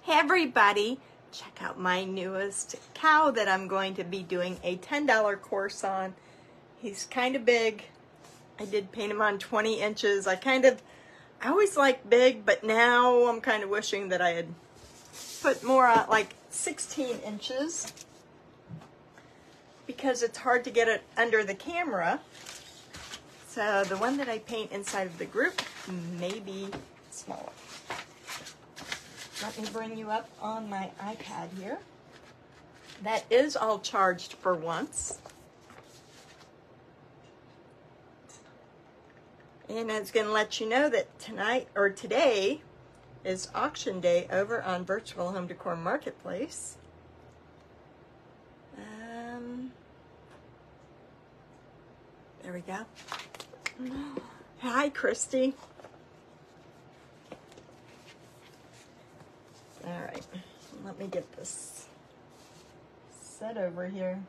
Hey everybody, check out my newest cow that I'm going to be doing a $10 course on. He's kind of big. I did paint him on 20 inches. I always like big, but now I'm kind of wishing that I had put more on, like 16 inches, because it's hard to get it under the camera. So the one that I paint inside of the group may be smaller. Let me bring you up on my iPad here. That is all charged for once. And I was going to let you know that tonight or today is auction day over on Virtual Home Decor Marketplace. There we go. Hi, Christy. All right, let me get this set over here.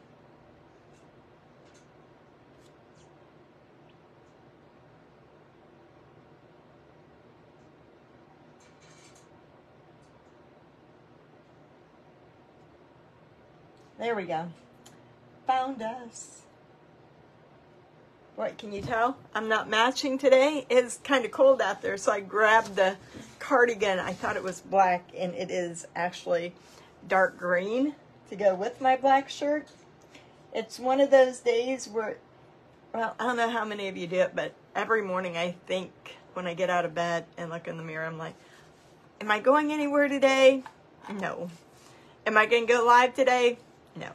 There we go. Found us. What, can you tell? I'm not matching today. It's kind of cold out there, so I grabbed the cardigan. I thought it was black, and it is actually dark green to go with my black shirt. It's one of those days where, well, I don't know how many of you do it, but every morning I think when I get out of bed and look in the mirror, I'm like, am I going anywhere today? No. Am I going to go live today? No.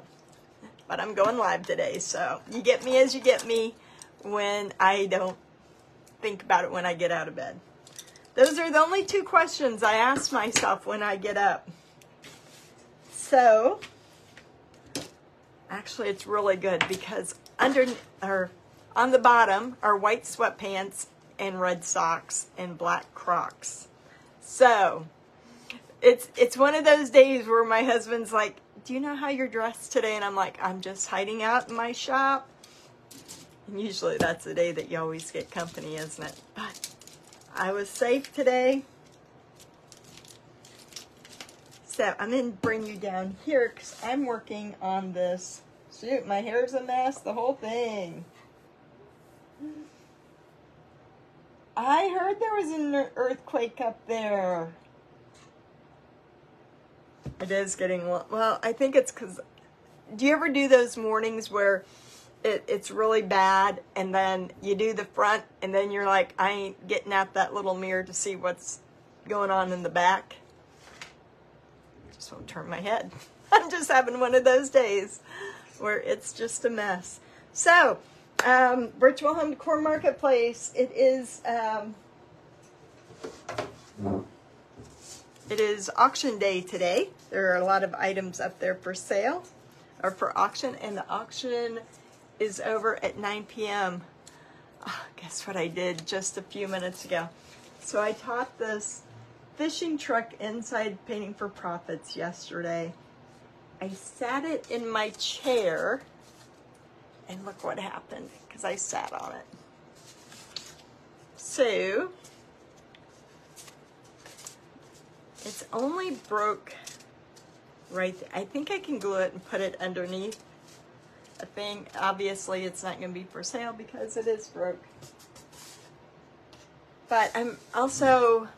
But I'm going live today, so you get me as you get me when I don't think about it when I get out of bed. Those are the only two questions I ask myself when I get up. So, actually it's really good because on the bottom are white sweatpants and red socks and black Crocs. So, it's one of those days where my husband's like, do you know how you're dressed today? And I'm like, I'm just hiding out in my shop. And usually that's the day that you always get company, isn't it? But I was safe today. So I'm going to bring you down here because I'm working on this. Shoot, my hair's a mess, the whole thing. I heard there was an earthquake up there. It is getting, well, I think it's because, do you ever do those mornings where it's really bad, and then you do the front, and then you're like, I ain't getting out that little mirror to see what's going on in the back? Just won't turn my head. I'm just having one of those days where it's just a mess. So, Virtual Home Decor Marketplace, it is auction day today. There are a lot of items up there for sale or for auction, and the auction is over at 9 p.m. Oh, guess what I did just a few minutes ago? So I taught this fishing truck inside painting for profits yesterday. I sat it in my chair, and look what happened because I sat on it. So it's only broke right there. I think I can glue it and put it underneath a thing. Obviously it's not going to be for sale because it is broke. But I'm also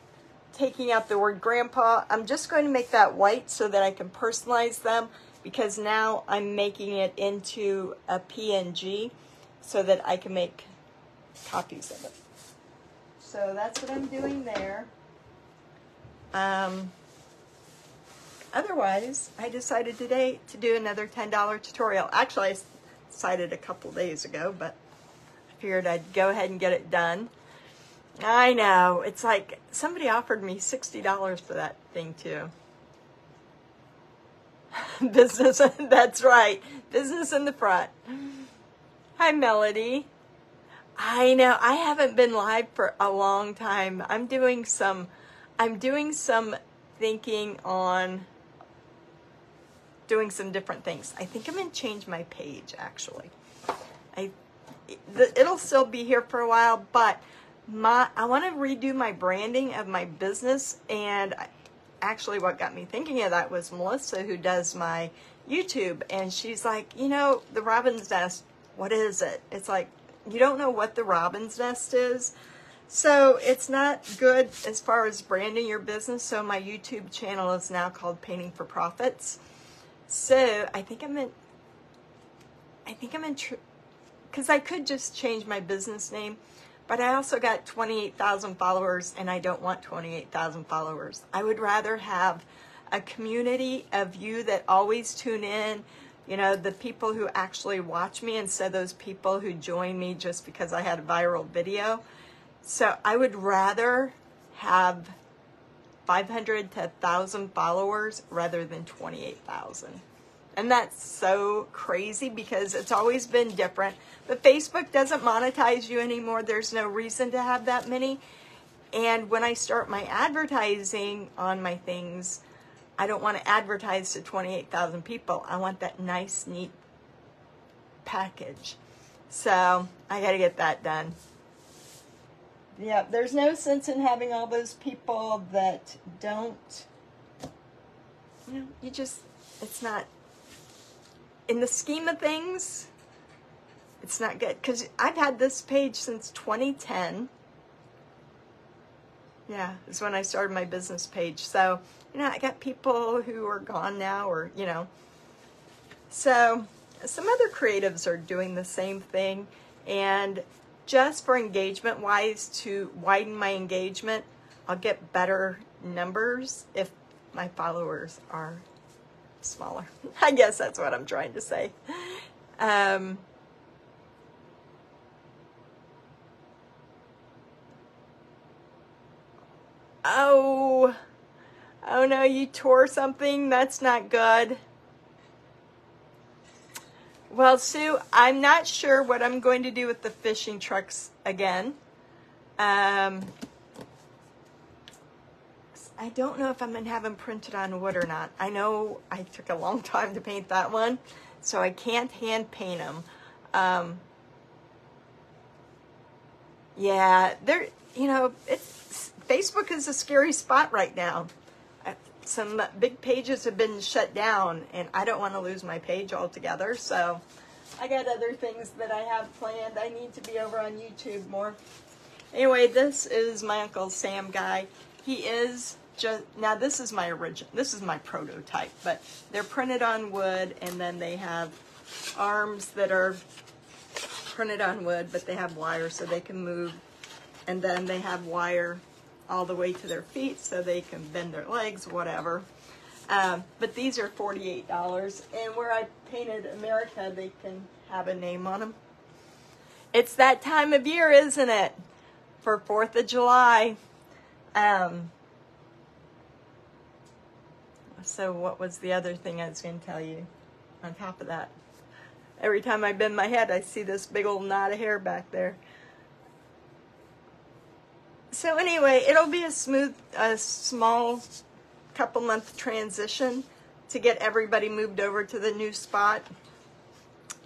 taking out the word grandpa. I'm just going to make that white so that I can personalize them, because now I'm making it into a PNG so that I can make copies of it. So that's what I'm doing there. Otherwise, I decided today to do another $10 tutorial. Actually, I decided a couple days ago, but I figured I'd go ahead and get it done. I know, it's like somebody offered me $60 for that thing too. Business, that's right, business in the front. Hi, Melody. I know, I haven't been live for a long time. I'm doing some thinking on doing some different things. I think I'm going to change my page, actually. It'll still be here for a while, but I want to redo my branding of my business, and actually what got me thinking of that was Melissa, who does my YouTube, and she's like, you know, the robin's nest, what is it? It's like, you don't know what the robin's nest is. So it's not good as far as branding your business. So my YouTube channel is now called Painting for Profits. So I think I'm in, because I could just change my business name, but I also got 28,000 followers, and I don't want 28,000 followers. I would rather have a community of you that always tune in, you know, the people who actually watch me instead of those people who join me just because I had a viral video. So I would rather have 500 to 1,000 followers rather than 28,000. And that's so crazy because it's always been different. But Facebook doesn't monetize you anymore. There's no reason to have that many. And when I start my advertising on my things, I don't want to advertise to 28,000 people. I want that nice, neat package. So I got to get that done. Yeah, there's no sense in having all those people that don't, you know, it's not, in the scheme of things, it's not good. Because I've had this page since 2010. Yeah, is when I started my business page. So, you know, I got people who are gone now, or, you know. So, some other creatives are doing the same thing. And just for engagement-wise, to widen my engagement, I'll get better numbers if my followers are smaller. I guess that's what I'm trying to say. Oh no, you tore something? That's not good. Well, Sue, I'm not sure what I'm going to do with the fishing trucks again. I don't know if I'm going to have them printed on wood or not. I know I took a long time to paint that one, so I can't hand paint them. Yeah, you know, Facebook is a scary spot right now. Some big pages have been shut down, and I don't want to lose my page altogether. So I got other things that I have planned. I need to be over on YouTube more. Anyway, this is my Uncle Sam guy. He is just, now this is my original, this is my prototype, but they're printed on wood, and then they have arms that are printed on wood, but they have wire so they can move, and then they have wire all the way to their feet so they can bend their legs, whatever. But these are $48, and where I painted America, they can have a name on them. It's that time of year, isn't it? For 4th of July. So what was the other thing I was going to tell you on top of that? Every time I bend my head, I see this big old knot of hair back there. So anyway, it'll be a small couple month transition to get everybody moved over to the new spot.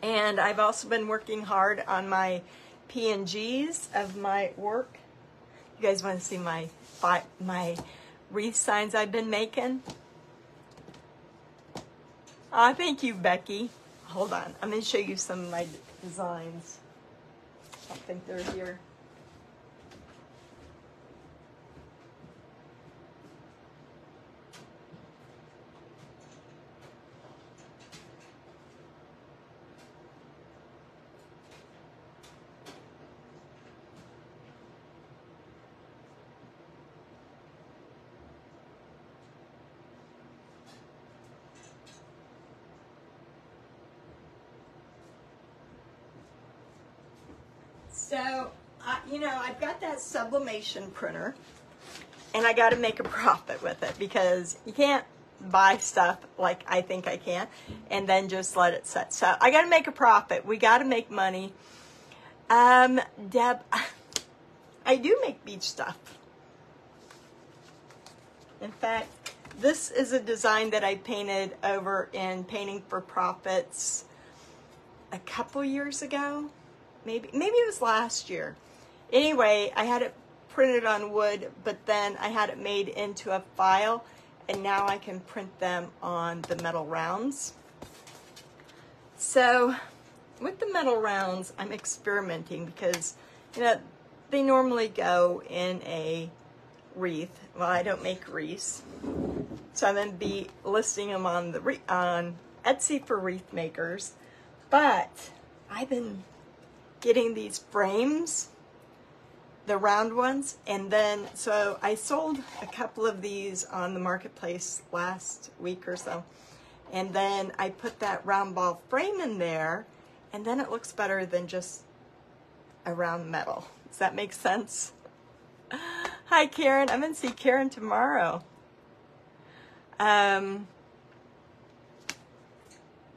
And I've also been working hard on my PNGs of my work. You guys want to see my wreath signs I've been making? Thank you, Becky. Hold on, I'm going to show you some of my designs. I think they're here. So, you know, I've got that sublimation printer, and I got to make a profit with it because you can't buy stuff like I think I can and then just let it sit. So I got to make a profit. We got to make money. Deb, I do make beach stuff. In fact, this is a design that I painted over in Painting for Profits a couple years ago. Maybe it was last year. Anyway, I had it printed on wood, but then I had it made into a file, and now I can print them on the metal rounds. So with the metal rounds, I'm experimenting because, you know, they normally go in a wreath. Well, I don't make wreaths, so I'm going to be listing them on on Etsy for wreath makers. But I've been getting these frames, the round ones, and then so I sold a couple of these on the marketplace last week or so, and then I put that round ball frame in there, and then it looks better than just a round metal. Does that make sense? Hi Karen, I'm gonna see Karen tomorrow.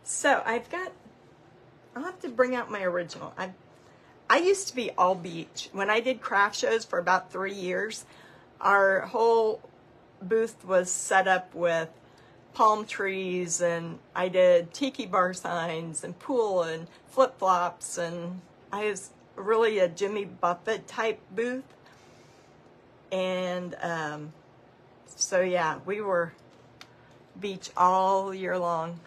So I'll have to bring out my original. I used to be all beach. When I did craft shows for about 3 years, our whole booth was set up with palm trees, and I did tiki bar signs and pool and flip-flops, and I was really a Jimmy Buffett type booth. And so yeah, we were beach all year long.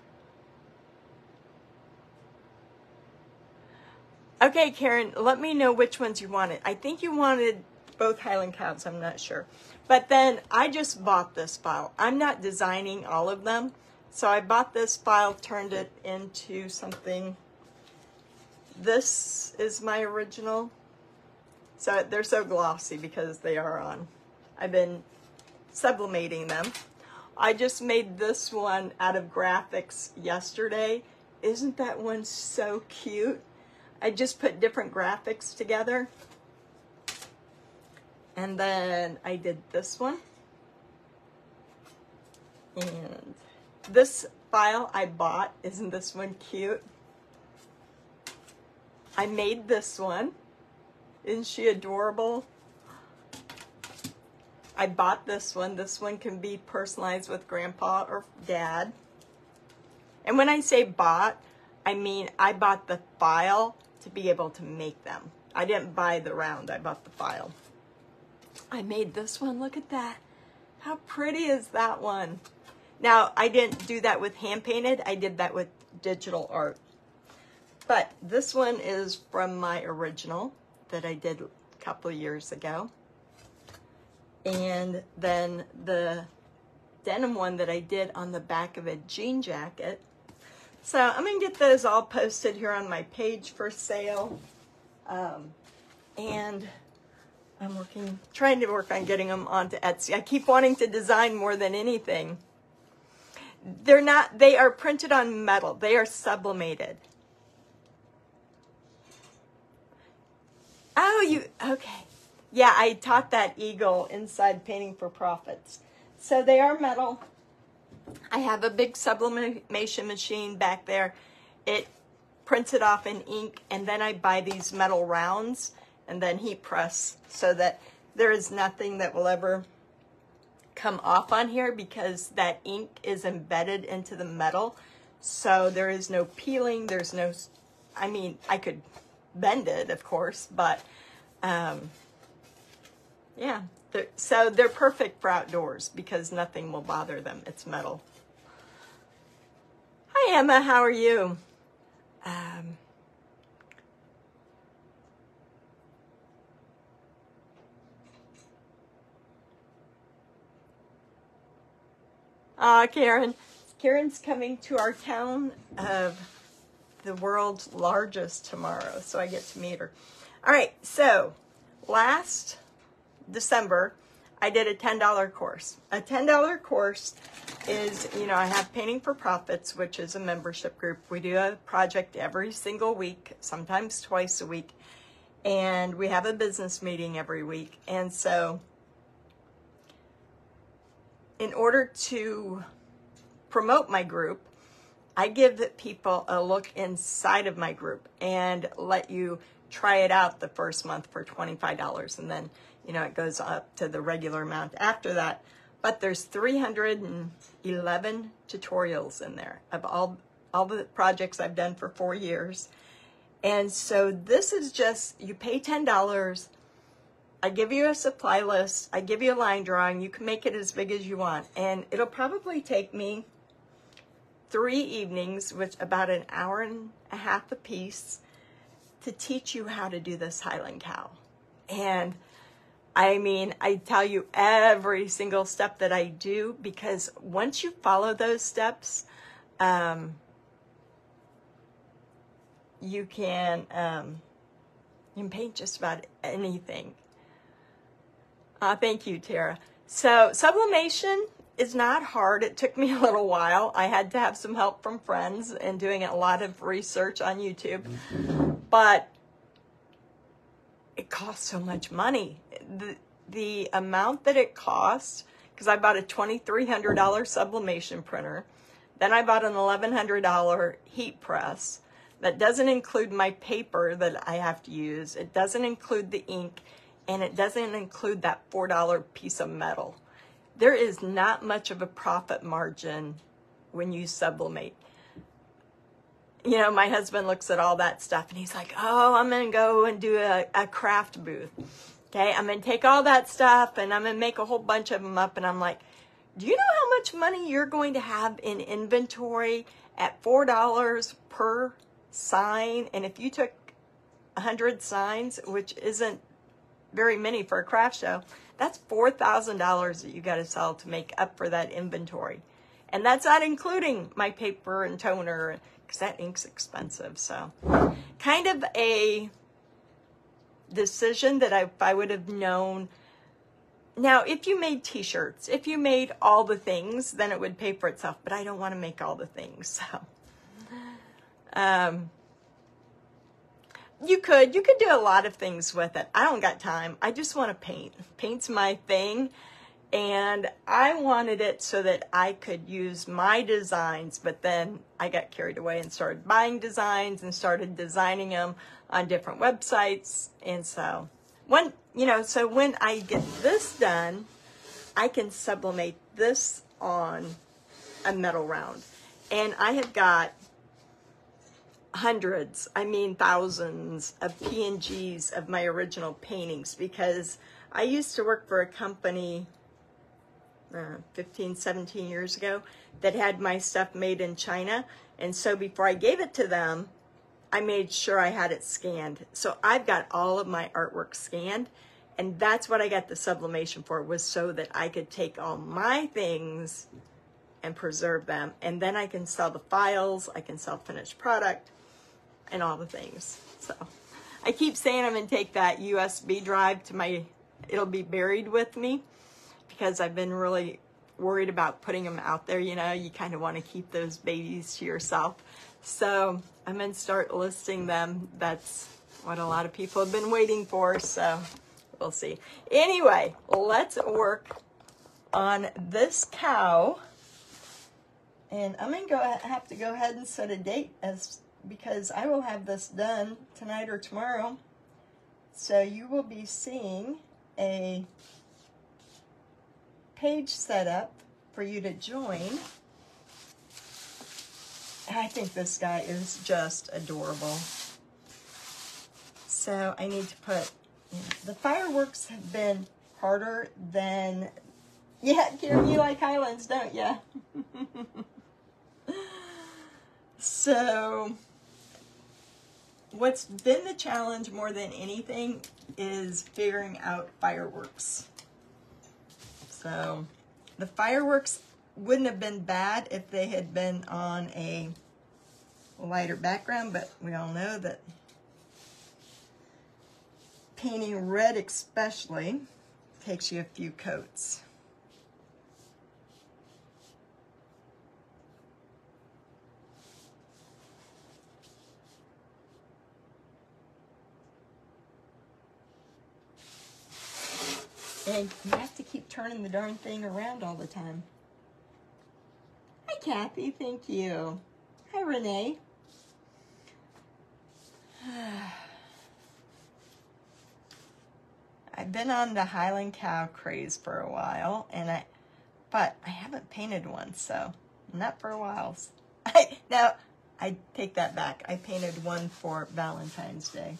Okay, Karen, let me know which ones you wanted. I think you wanted both Highland cows, I'm not sure. But then I just bought this file. I'm not designing all of them. So I bought this file, turned it into something. This is my original. So they're so glossy because they are on. I've been sublimating them. I just made this one out of graphics yesterday. Isn't that one so cute? I just put different graphics together. And then I did this one. And this file I bought. Isn't this one cute? I made this one. Isn't she adorable? I bought this one. This one can be personalized with grandpa or dad. And when I say bought, I mean I bought the file to be able to make them. I didn't buy the round, I bought the file. I made this one, look at that. How pretty is that one? Now, I didn't do that with hand painted, I did that with digital art. But this one is from my original that I did a couple of years ago. And then the denim one that I did on the back of a jean jacket. So I'm going to get those all posted here on my page for sale. And I'm trying to work on getting them onto Etsy. I keep wanting to design more than anything. They are printed on metal. They are sublimated. Oh, okay. Yeah, I taught that eagle inside Painting for Profits. So they are metal. I have a big sublimation machine back there. It prints it off in ink, and then I buy these metal rounds and then heat press so that there is nothing that will ever come off on here because that ink is embedded into the metal. So there is no peeling. There's no, I mean, I could bend it, of course, but yeah. So they're perfect for outdoors because nothing will bother them. It's metal. Hi, Emma. How are you? Karen. Karen's coming to our town of the world's largest tomorrow, so I get to meet her. All right, so last December, I did a $10 course. A $10 course is, I have Painting for Profits, which is a membership group. We do a project every single week, sometimes twice a week, and we have a business meeting every week. And so in order to promote my group, I give people a look inside of my group and let you try it out the first month for $25, and then it goes up to the regular amount after that. But there's 311 tutorials in there of all the projects I've done for 4 years. And so this is just, you pay $10 I give you a supply list. I give you a line drawing. You can make it as big as you want. And it'll probably take me 3 evenings, which about an hour and a half a piece, to teach you how to do this Highland cow. And I mean, I tell you every single step that I do, because once you follow those steps, you can paint just about anything. Thank you, Tara. So sublimation is not hard. It took me a little while. I had to have some help from friends and doing a lot of research on YouTube. But it costs so much money. The amount that it costs, because I bought a $2,300 sublimation printer. Then I bought an $1,100 heat press. That doesn't include my paper that I have to use. It doesn't include the ink, and it doesn't include that $4 piece of metal. There is not much of a profit margin when you sublimate. You know, my husband looks at all that stuff and he's like, oh, I'm going to go and do a craft booth. Okay, I'm going to take all that stuff and I'm going to make a whole bunch of them up. And I'm like, do you know how much money you're going to have in inventory at $4 per sign? And if you took 100 signs, which isn't very many for a craft show, that's $4,000 that you got to sell to make up for that inventory. And that's not including my paper and toner, because that ink's expensive. So kind of a decision that if I would have known. Now, if you made t-shirts, if you made all the things, then it would pay for itself. But I don't want to make all the things. So you could do a lot of things with it. I don't got time. I just want to paint. Paint's my thing. And I wanted it so that I could use my designs, but then I got carried away and started buying designs and started designing them on different websites. And so when I get this done, I can sublimate this on a metal round. And I have got hundreds, thousands of PNGs of my original paintings, because I used to work for a company 15, 17 years ago that had my stuff made in China. And so before I gave it to them, I made sure I had it scanned. So I've got all of my artwork scanned, and that's what I got the sublimation for, was so that I could take all my things and preserve them. And then I can sell the files, I can sell finished product and all the things. So I keep saying I'm gonna take that USB drive to it'll be buried with me, because I've been really worried about putting them out there. You know, you kind of want to keep those babies to yourself. So I'm going to start listing them. That's what a lot of people have been waiting for. So we'll see. Anyway, let's work on this cow. And I'm going to have to go ahead and set a date, because I will have this done tonight or tomorrow. So you will be seeing a page set up for you to join. I think this guy is just adorable. So I need to put, the fireworks have been harder than, Karen, you like Highlands, don't you? So what's been the challenge more than anything is figuring out fireworks. So the fireworks wouldn't have been bad if they had been on a lighter background, but we all know that painting red especially takes you a few coats. And you have to keep turning the darn thing around all the time. Hi, Kathy. Thank you. Hi, Renee. I've been on the Highland cow craze for a while, but I haven't painted one, so not for a while. Now, I take that back. I painted one for Valentine's Day.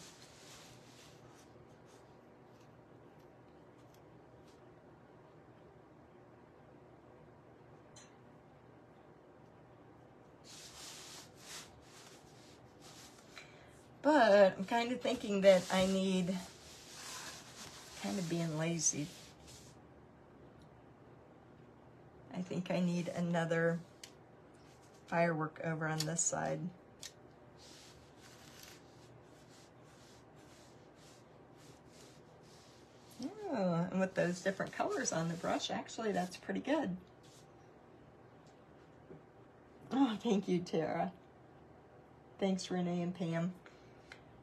But I'm kind of thinking that I need, kind of being lazy, I think I need another firework over on this side. Oh, and with those different colors on the brush, actually that's pretty good. Oh, thank you, Tara. Thanks, Renee and Pam.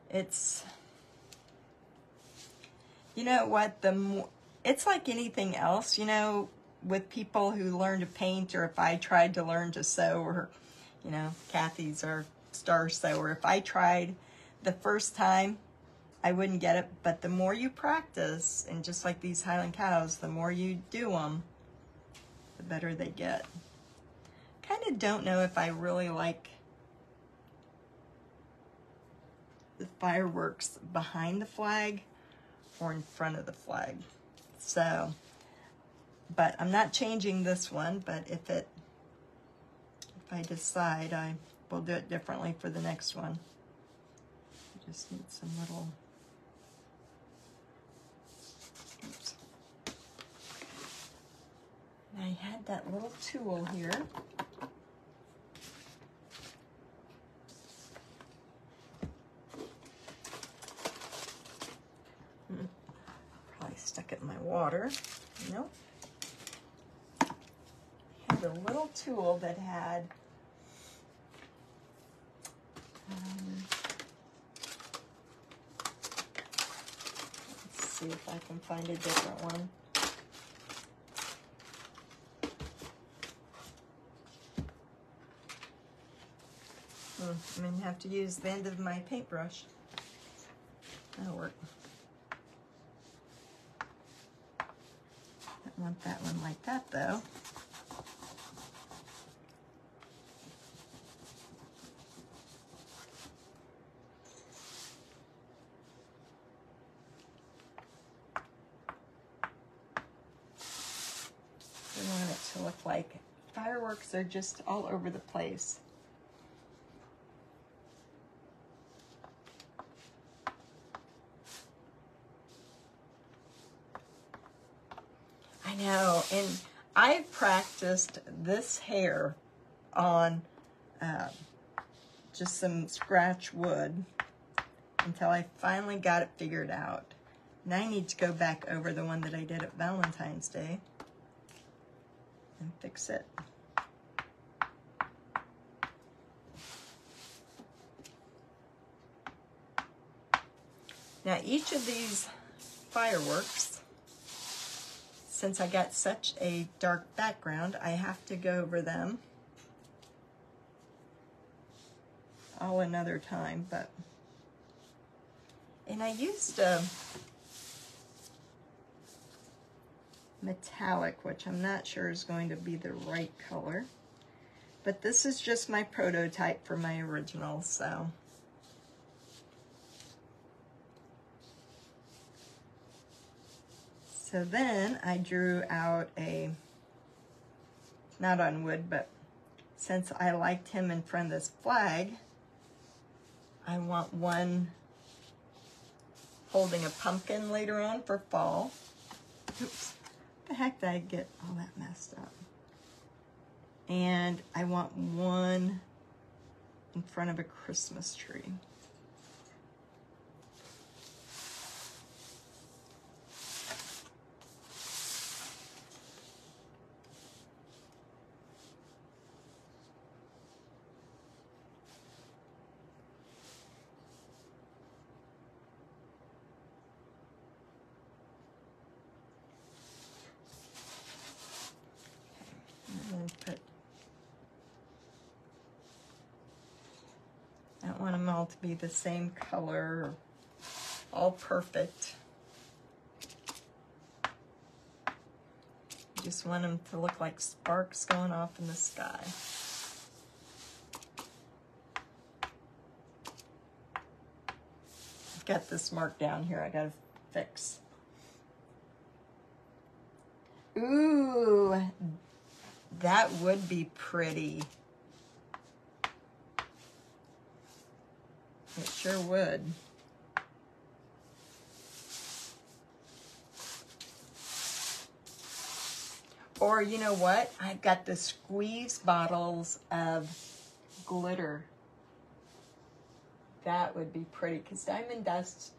It's, you know what, it's like anything else, you know, with people who learn to paint, or if I tried to learn to sew, or, you know, Kathy's our star sewer. If I tried the first time, I wouldn't get it, but the more you practice, and just like these Highland cows, the more you do them, the better they get. Kind of don't know if I really like the fireworks behind the flag or in front of the flag. So, but I'm not changing this one, but if I decide, I will do it differently for the next one. I just need some little, oops. And I had that little tool here. Probably stuck it in my water. Nope. I had a little tool that had let's see if I can find a different one. I'm going to have to use the end of my paintbrush. That'll work. Don't want that one like that though. We want it to look like fireworks are just all over the place. I know, and I've practiced this hair on just some scratch wood until I finally got it figured out. Now I need to go back over the one that I did at Valentine's Day and fix it. Now each of these fireworks, since I got such a dark background, I have to go over them all another time, but, and I used a metallic, which I'm not sure is going to be the right color, but this is just my prototype for my original, so. So then I drew out a, not on wood, but since I liked him in front of this flag, I want one holding a pumpkin later on for fall. Oops, the heck did I get all that messed up? And I want one in front of a Christmas tree. I don't want them all to be the same color, all perfect. I just want them to look like sparks going off in the sky. I've got this mark down here I gotta fix. Ooh, that would be pretty. It sure would. Or you know what? I've got the squeeze bottles of glitter. That would be pretty, because diamond dust,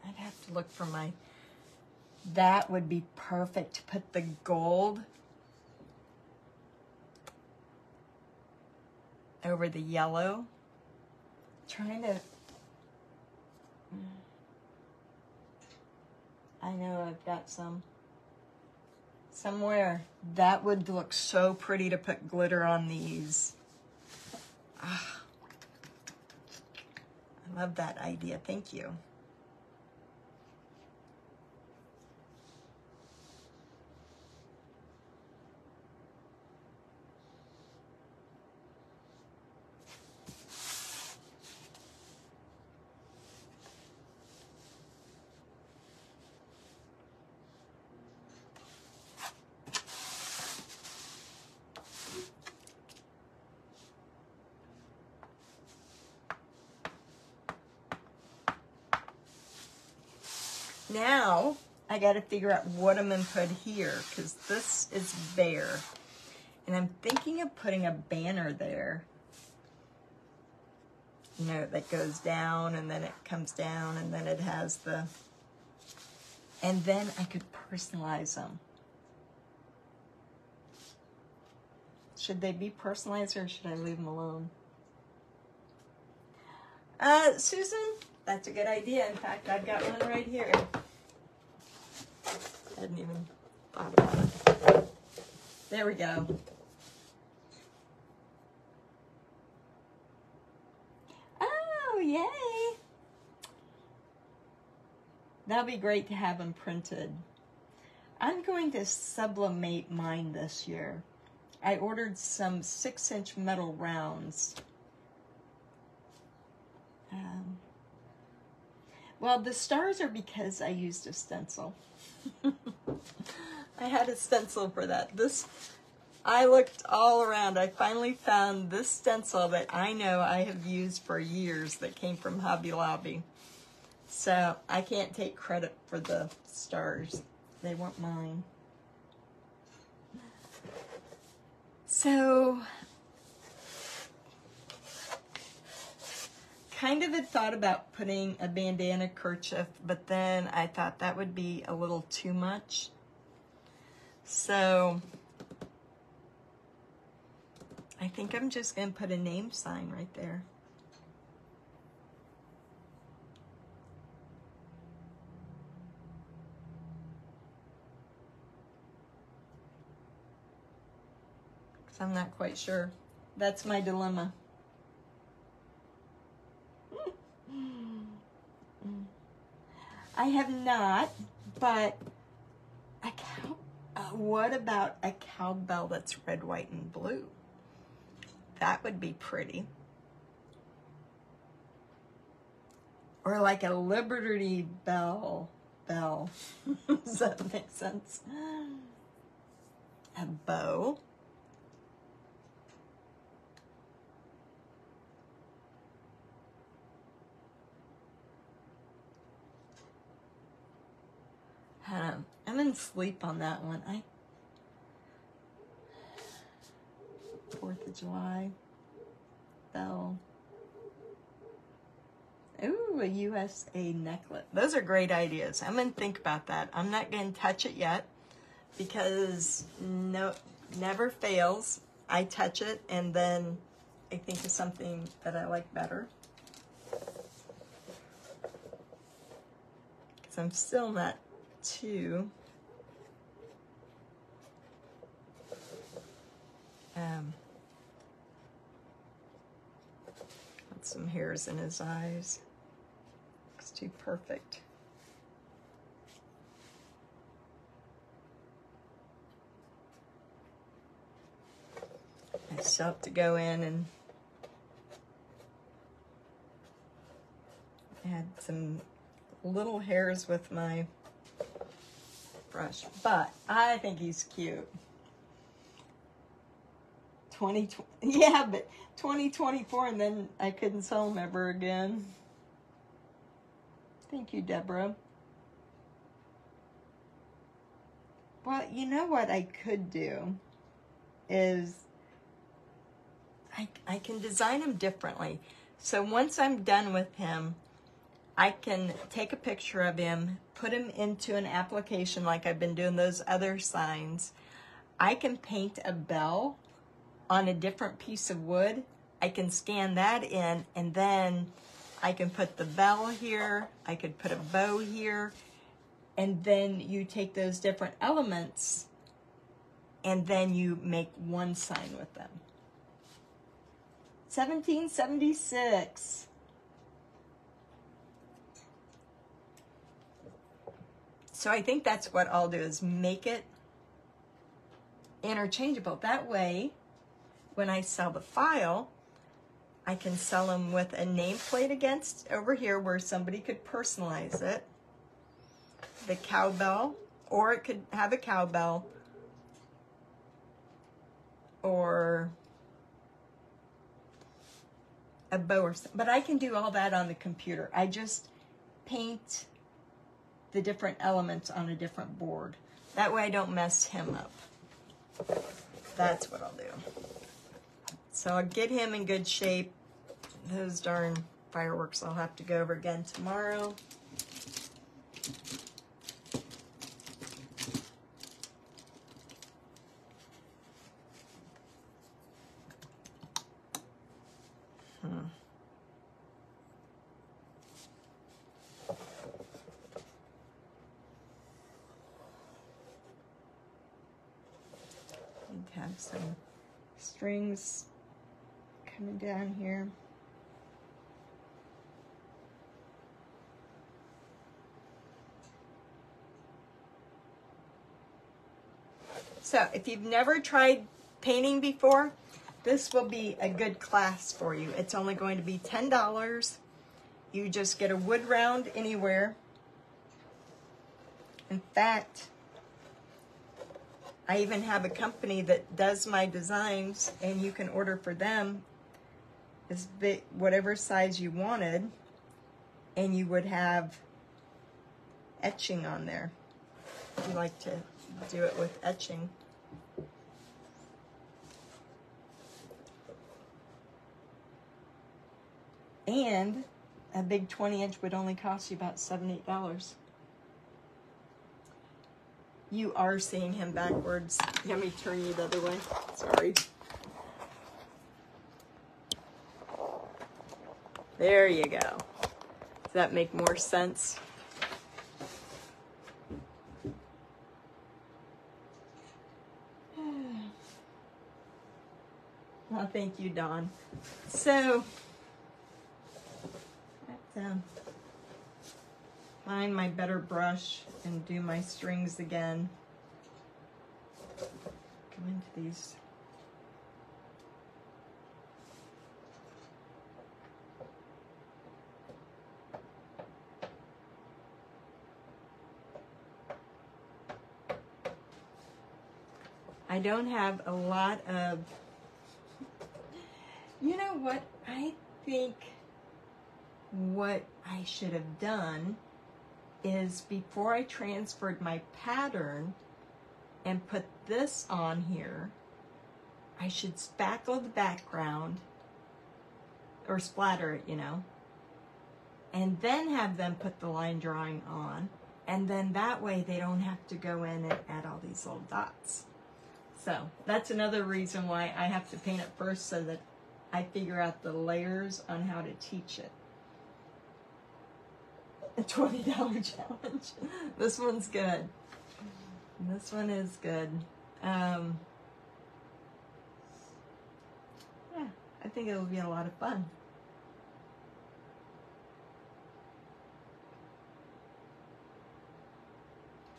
I'd have to look for my, that would be perfect to put the gold over the yellow. Trying to, I know I've got some somewhere. That would look so pretty to put glitter on these. Ah, I love that idea. Thank you. Now, I got to figure out what I'm going to put here, because this is bare. And I'm thinking of putting a banner there. You know, that goes down, and then it comes down, and then it has the... And then I could personalize them. Should they be personalized, or should I leave them alone? Susan, that's a good idea. In fact, I've got one right here. I hadn't even thought about it. There we go. Oh, yay. That'll be great to have them printed. I'm going to sublimate mine this year. I ordered some 6-inch metal rounds. Well, the stars are because I used a stencil. I had a stencil for that. I looked all around. I finally found this stencil that I know I have used for years that came from Hobby Lobby. So I can't take credit for the stars. They weren't mine. So, kind of had thought about putting a bandana kerchief, but then I thought that would be a little too much. So, I think I'm just going to put a name sign right there. Because I'm not quite sure. That's my dilemma. I have not, but what about a cowbell that's red, white, and blue? That would be pretty. Or like a Liberty Bell. Does that make sense? A bow. I'm in sleep on that one. 4th of July. Bell. Ooh, a USA necklet. Those are great ideas. I'm going to think about that. I'm not going to touch it yet because never fails. I touch it and then I think of something that I like better. Because I'm still not too... Got some hairs in his eyes. It's too perfect. I still have to go in and add some little hairs with my brush, but I think he's cute. 2020, yeah, but 2024, and then I couldn't sell him ever again. Thank you, Deborah. Well, you know what I could do is I can design him differently. So once I'm done with him, I can take a picture of him, put him into an application like I've been doing those other signs. I can paint a bell on a different piece of wood. I can scan that in, and then I can put the bell here. I could put a bow here. And then you take those different elements and then you make one sign with them. 1776. So I think that's what I'll do, is make it interchangeable. That way, when I sell the file, I can sell them with a nameplate against over here where somebody could personalize it. The cowbell, or it could have a cowbell, or a bow or something. But I can do all that on the computer. I just paint the different elements on a different board. That way I don't mess him up. That's what I'll do. So I'll get him in good shape. Those darn fireworks I'll have to go over again tomorrow. Have some strings coming down here. So if you've never tried painting before, this will be a good class for you. It's only going to be $10. You just get a wood round anywhere. In fact, I even have a company that does my designs, and you can order for them as big, whatever size you wanted, and you would have etching on there. If you like to do it with etching. And a big 20-inch would only cost you about $7, $8. You are seeing him backwards. Let me turn you the other way. Sorry. There you go. Does that make more sense? Oh, thank you, Dawn. So, find my better brush and do my strings again. Come into these. I don't have a lot of, you know what, I think what I should have done is before I transferred my pattern and put this on here, I should spackle the background or splatter it, you know, and then have them put the line drawing on, and then that way they don't have to go in and add all these little dots. So that's another reason why I have to paint it first, so that I figure out the layers on how to teach it. A $20 challenge. This one's good. This one is good. Yeah, I think it'll be a lot of fun.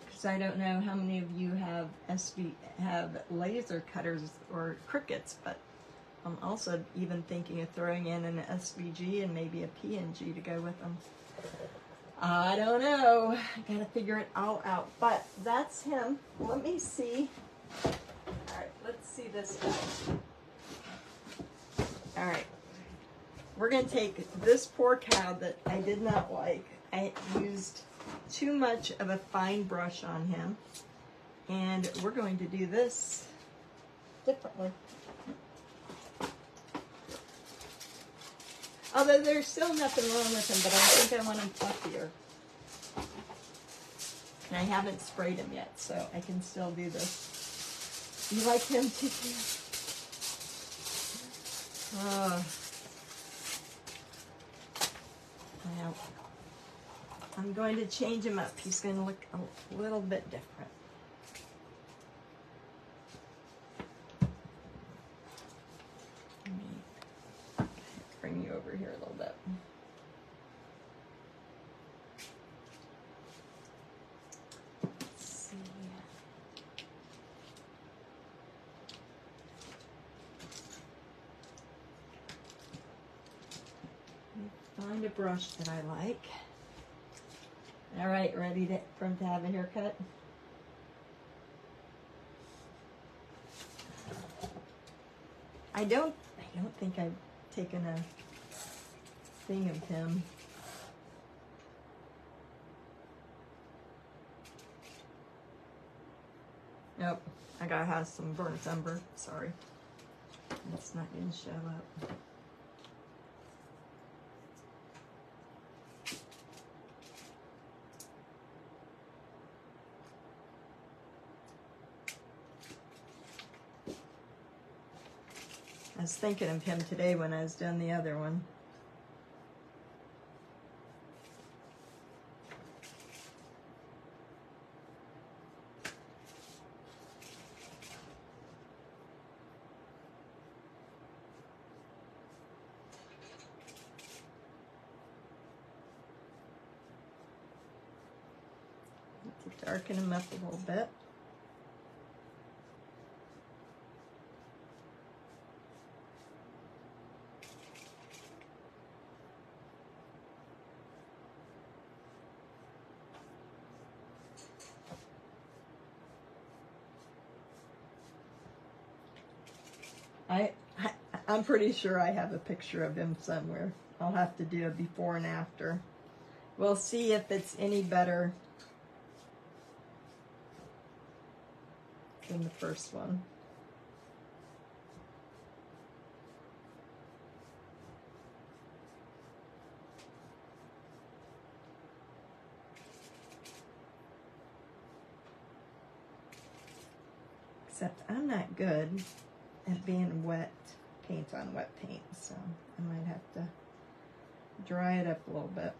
Because I don't know how many of you have have laser cutters or Cricuts, but I'm also even thinking of throwing in an SVG and maybe a PNG to go with them. I don't know. I gotta figure it all out. But that's him. Let me see. Alright, let's see this guy. Alright. We're gonna take this poor cow that I did not like. I used too much of a fine brush on him. And we're going to do this differently. Although there's still nothing wrong with him, but I think I want him fluffier. And I haven't sprayed him yet, so I can still do this. You like him too? Oh. Now, I'm going to change him up. He's going to look a little bit different. Let me bring you over here a little bit. Let's see. Find a brush that I like. All right, ready for him to have a haircut? I don't think I've taken a thing of him. Nope, I gotta have some burnt umber. Sorry, it's not gonna show up. I was thinking of him today when I was doing the other one. To darken him up a little bit. I'm pretty sure I have a picture of him somewhere. I'll have to do a before and after. We'll see if it's any better than the first one. Except I'm not good at being wet paint on wet paint, so I might have to dry it up a little bit.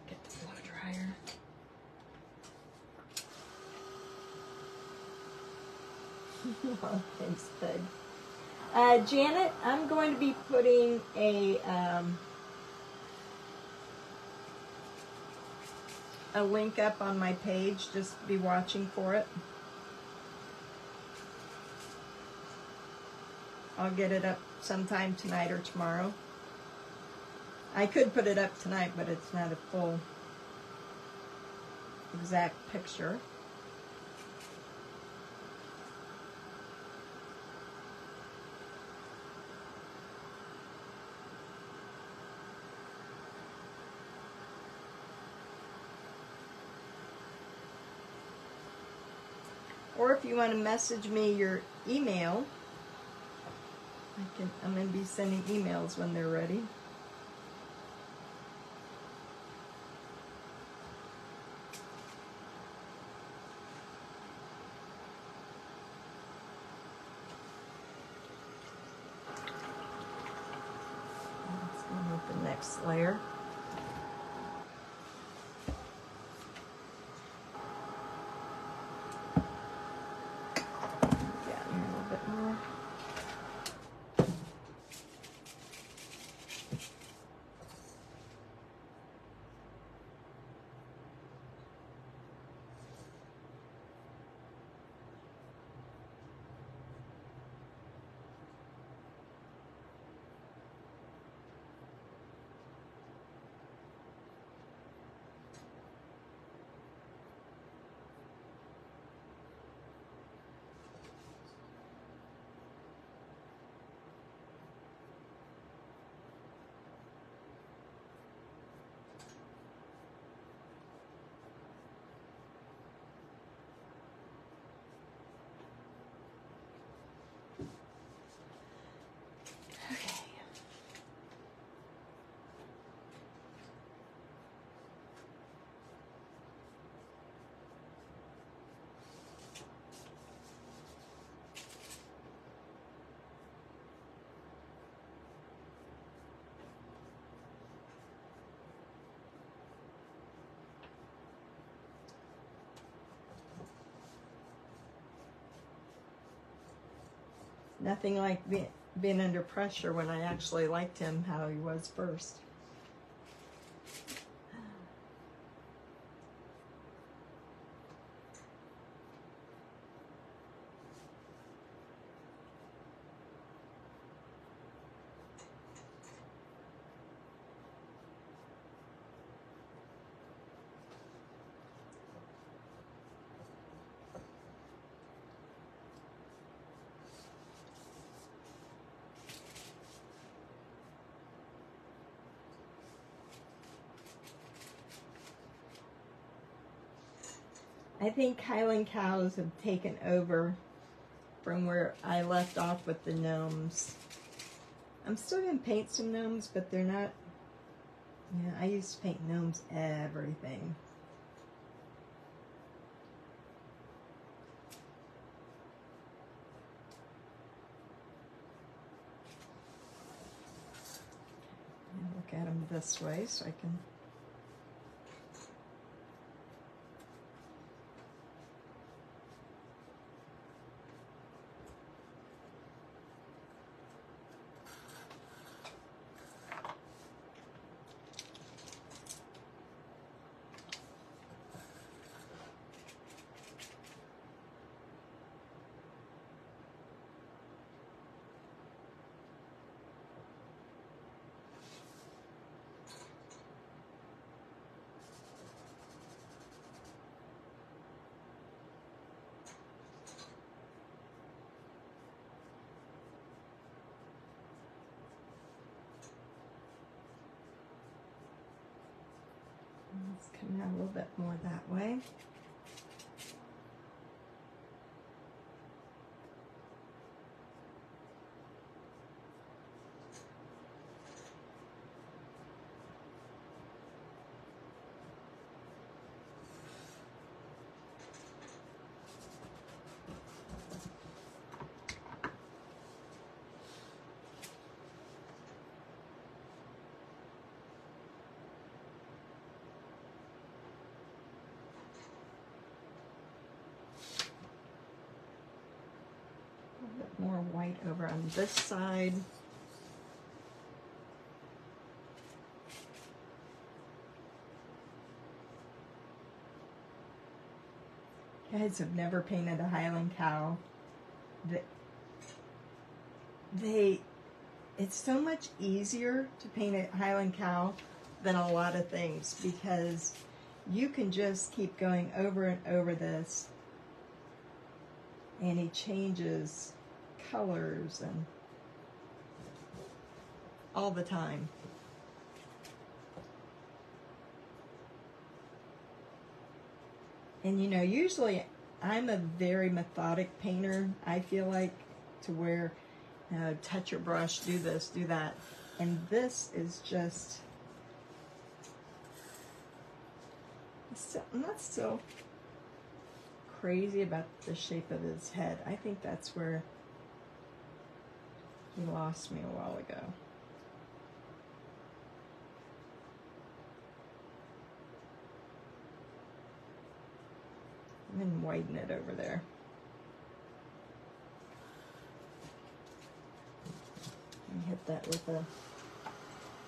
Get the blow dryer. Oh, thanks, bud. Janet, I'm going to be putting a link up on my page. Just be watching for it. I'll get it up sometime tonight or tomorrow. I could put it up tonight, but it's not a full exact picture. Or if you want to message me your email, I'm going to be sending emails when they're ready. Let's go with the next layer. Nothing like being under pressure when I actually liked him how he was first. I think Highland cows have taken over from where I left off with the gnomes. I'm still going to paint some gnomes, but they're not, yeah, I used to paint gnomes everything. And look at them this way so I can. Let's come out a little bit more that way. More white over on this side. Guys have never painted a Highland cow. It's so much easier to paint a Highland cow than a lot of things because you can just keep going over and over this, and he changes colors and all the time. And you know, usually I'm a very methodic painter, I feel like, to where touch your brush, do this, do that. And this is just, I'm not so crazy about the shape of his head. I think that's where he lost me a while ago. I'm going to widen it over there. And hit that with a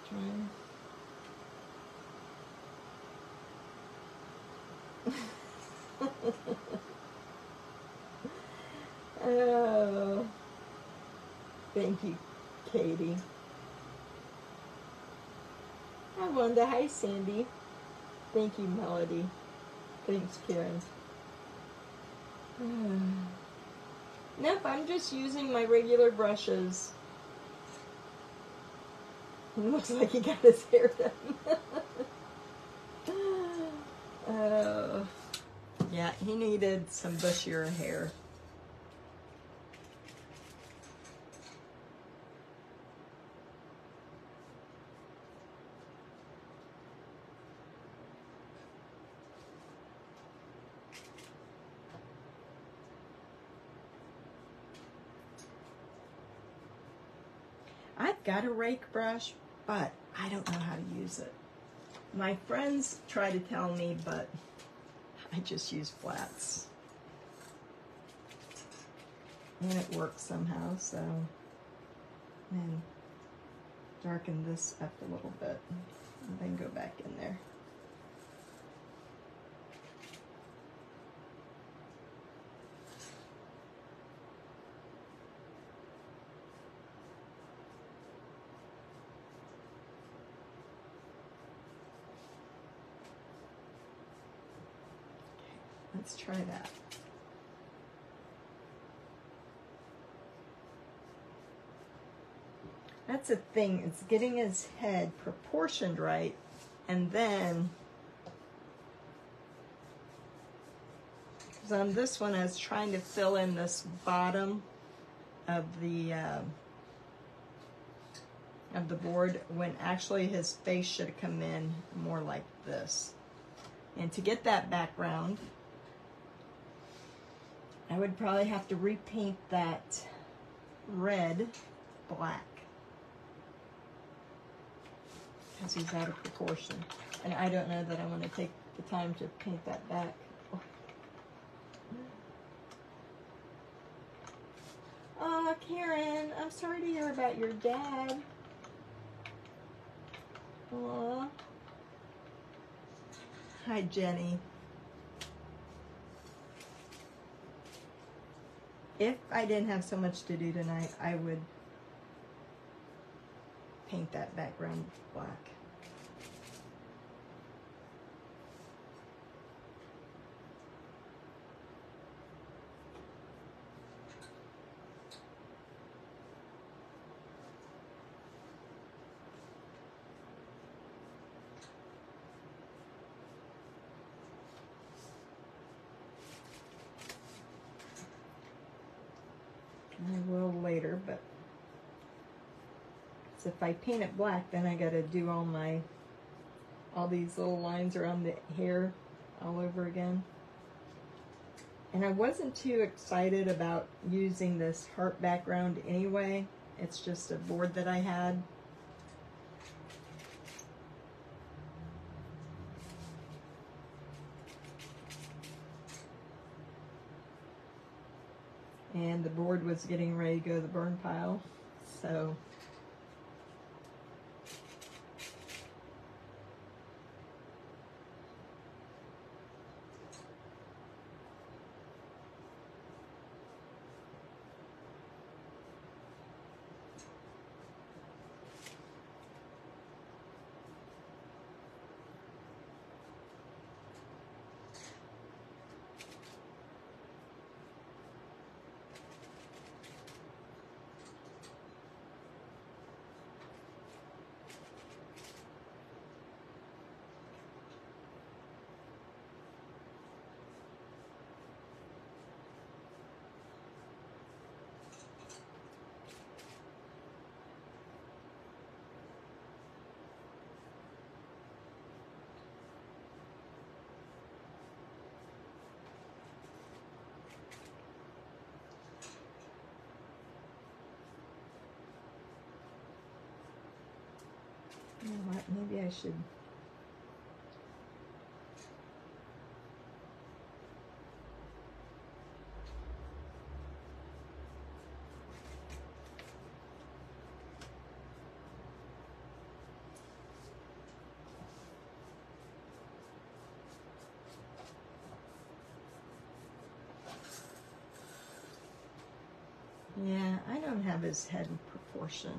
dryer. Oh, thank you, Katie. Hi, Wanda. Hi, Sandy. Thank you, Melody. Thanks, Karen. Nope, I'm just using my regular brushes. It looks like he got his hair done. Oh, yeah, he needed some bushier hair. I've got a rake brush, but I don't know how to use it. My friends try to tell me, but I just use flats. And it works somehow, so, and darken this up a little bit, and then go back in there. Let's try that. That's a thing, it's getting his head proportioned right, and then, because on this one I was trying to fill in this bottom of the board, when actually his face should have come in more like this. And to get that background, I would probably have to repaint that red black, because he's out of proportion. And I don't know that I want to take the time to paint that back. Oh, Karen, I'm sorry to hear about your dad. Aw. Hi, Jenny. If I didn't have so much to do tonight, I would paint that background black. I will later, but so if I paint it black, then I gotta do all these little lines around the hair all over again. And I wasn't too excited about using this heart background anyway. It's just a board that I had. And the board was getting ready to go to the burn pile, so you know what, maybe I should. Yeah, I don't have his head in proportion.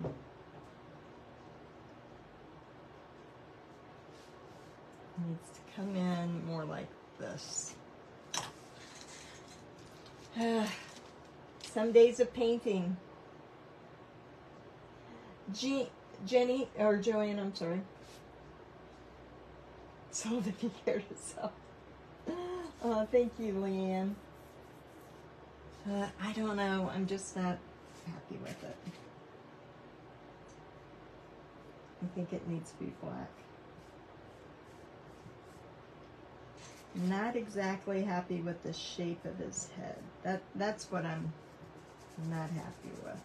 It needs to come in more like this. Some days of painting. Jenny, or Joanne, I'm sorry. Sold if you care to sell. Oh, thank you, Leanne. I don't know. I'm just not happy with it. I think it needs to be black. Not exactly happy with the shape of his head. That's what I'm not happy with.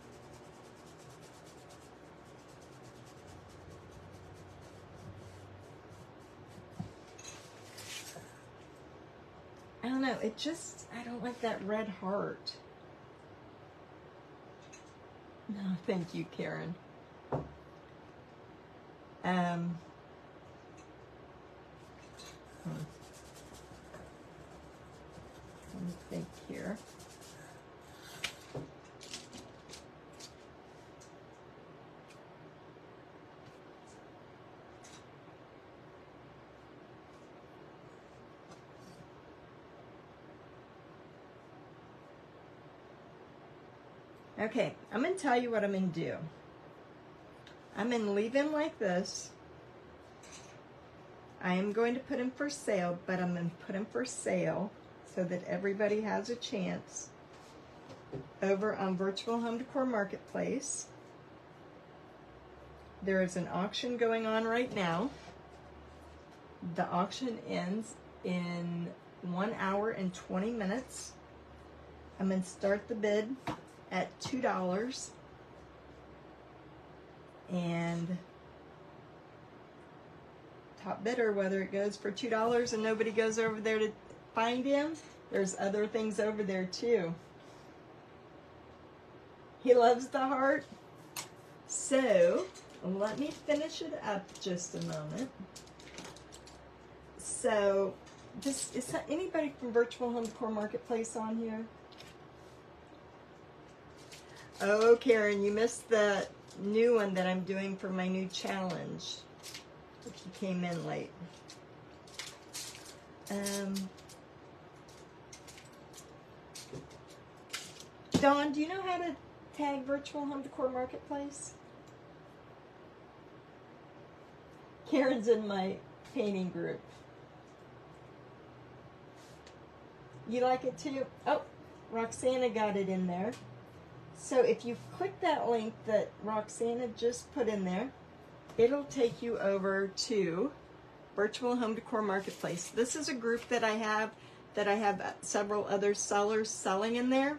I don't know. I don't like that red heart. No, thank you, Karen. Let me think here. Okay, I'm going to tell you what I'm going to do. I'm going to leave him like this. I am going to put him for sale, but I'm going to put him for sale so that everybody has a chance over on Virtual Home Decor Marketplace. There is an auction going on right now. The auction ends in 1 hour and 20 minutes. I'm going to start the bid at $2. And top bidder, whether it goes for $2 and nobody goes over there to find him, there's other things over there too. He loves the heart. So let me finish it up just a moment. So is anybody from Virtual Home Decor Marketplace on here? Oh, Karen, you missed the new one that I'm doing for my new challenge. If you came in late. Dawn, do you know how to tag Virtual Home Decor Marketplace? Karen's in my painting group. You like it too? Oh, Roxana got it in there. So if you click that link that Roxana just put in there, it'll take you over to Virtual Home Decor Marketplace. This is a group that I have several other sellers selling in there.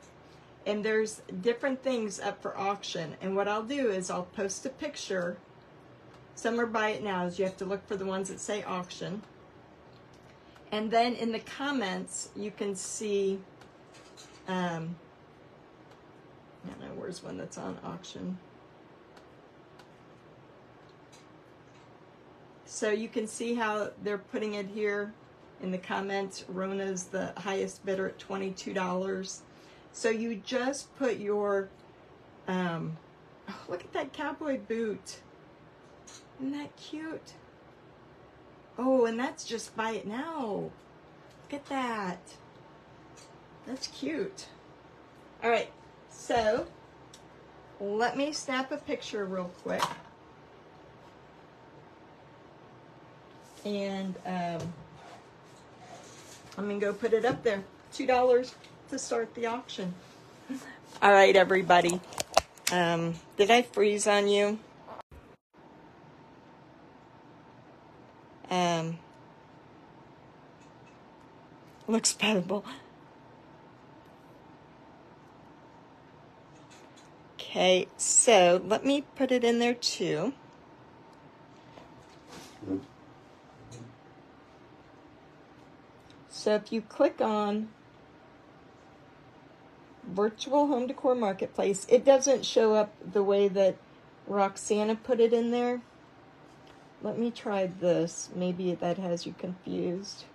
And there's different things up for auction. And what I'll do is I'll post a picture. Some are buy it nows. You have to look for the ones that say auction. And then in the comments, you can see, I don't know, where's one that's on auction? So you can see how they're putting it here in the comments. Rona's the highest bidder at $22. So you just put your, oh, look at that cowboy boot. Isn't that cute? Oh, and that's just buy it now. Look at that. That's cute. All right, so let me snap a picture real quick. And I'm gonna go put it up there. $2 to start the auction. All right, everybody. Did I freeze on you? Looks bettable. Okay, so let me put it in there too. So if you click on Virtual Home Decor Marketplace, it doesn't show up the way that Roxana put it in there. Let me try this. Maybe that has you confused.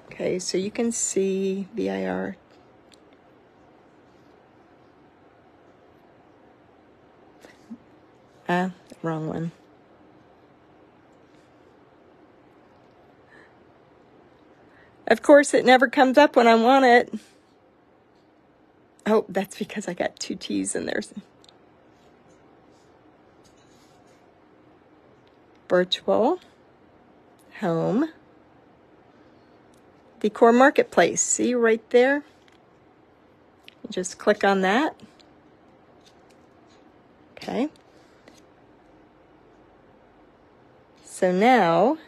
Okay, so you can see VIR. Wrong one. Of course, it never comes up when I want it. Oh, that's because I got two T's in there. Virtual Home Decor Marketplace. See right there? You just click on that. Okay. So now,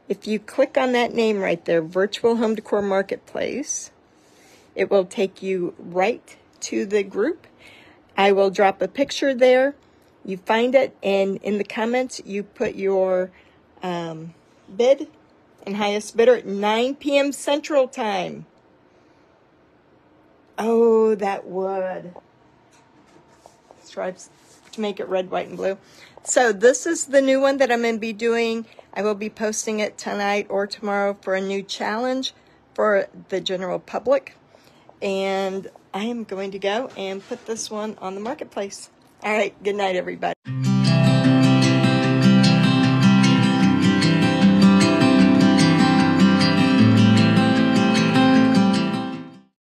if you click on that name right there, Virtual Home Decor Marketplace, it will take you right to the group. I will drop a picture there. You find it, and in the comments, you put your bid and highest bidder at 9 p.m. Central Time. Oh, that would. Stripes to make it red, white, and blue. So this is the new one that I'm going to be doing. I will be posting it tonight or tomorrow for a new challenge for the general public. And I am going to go and put this one on the marketplace. All right, good night, everybody.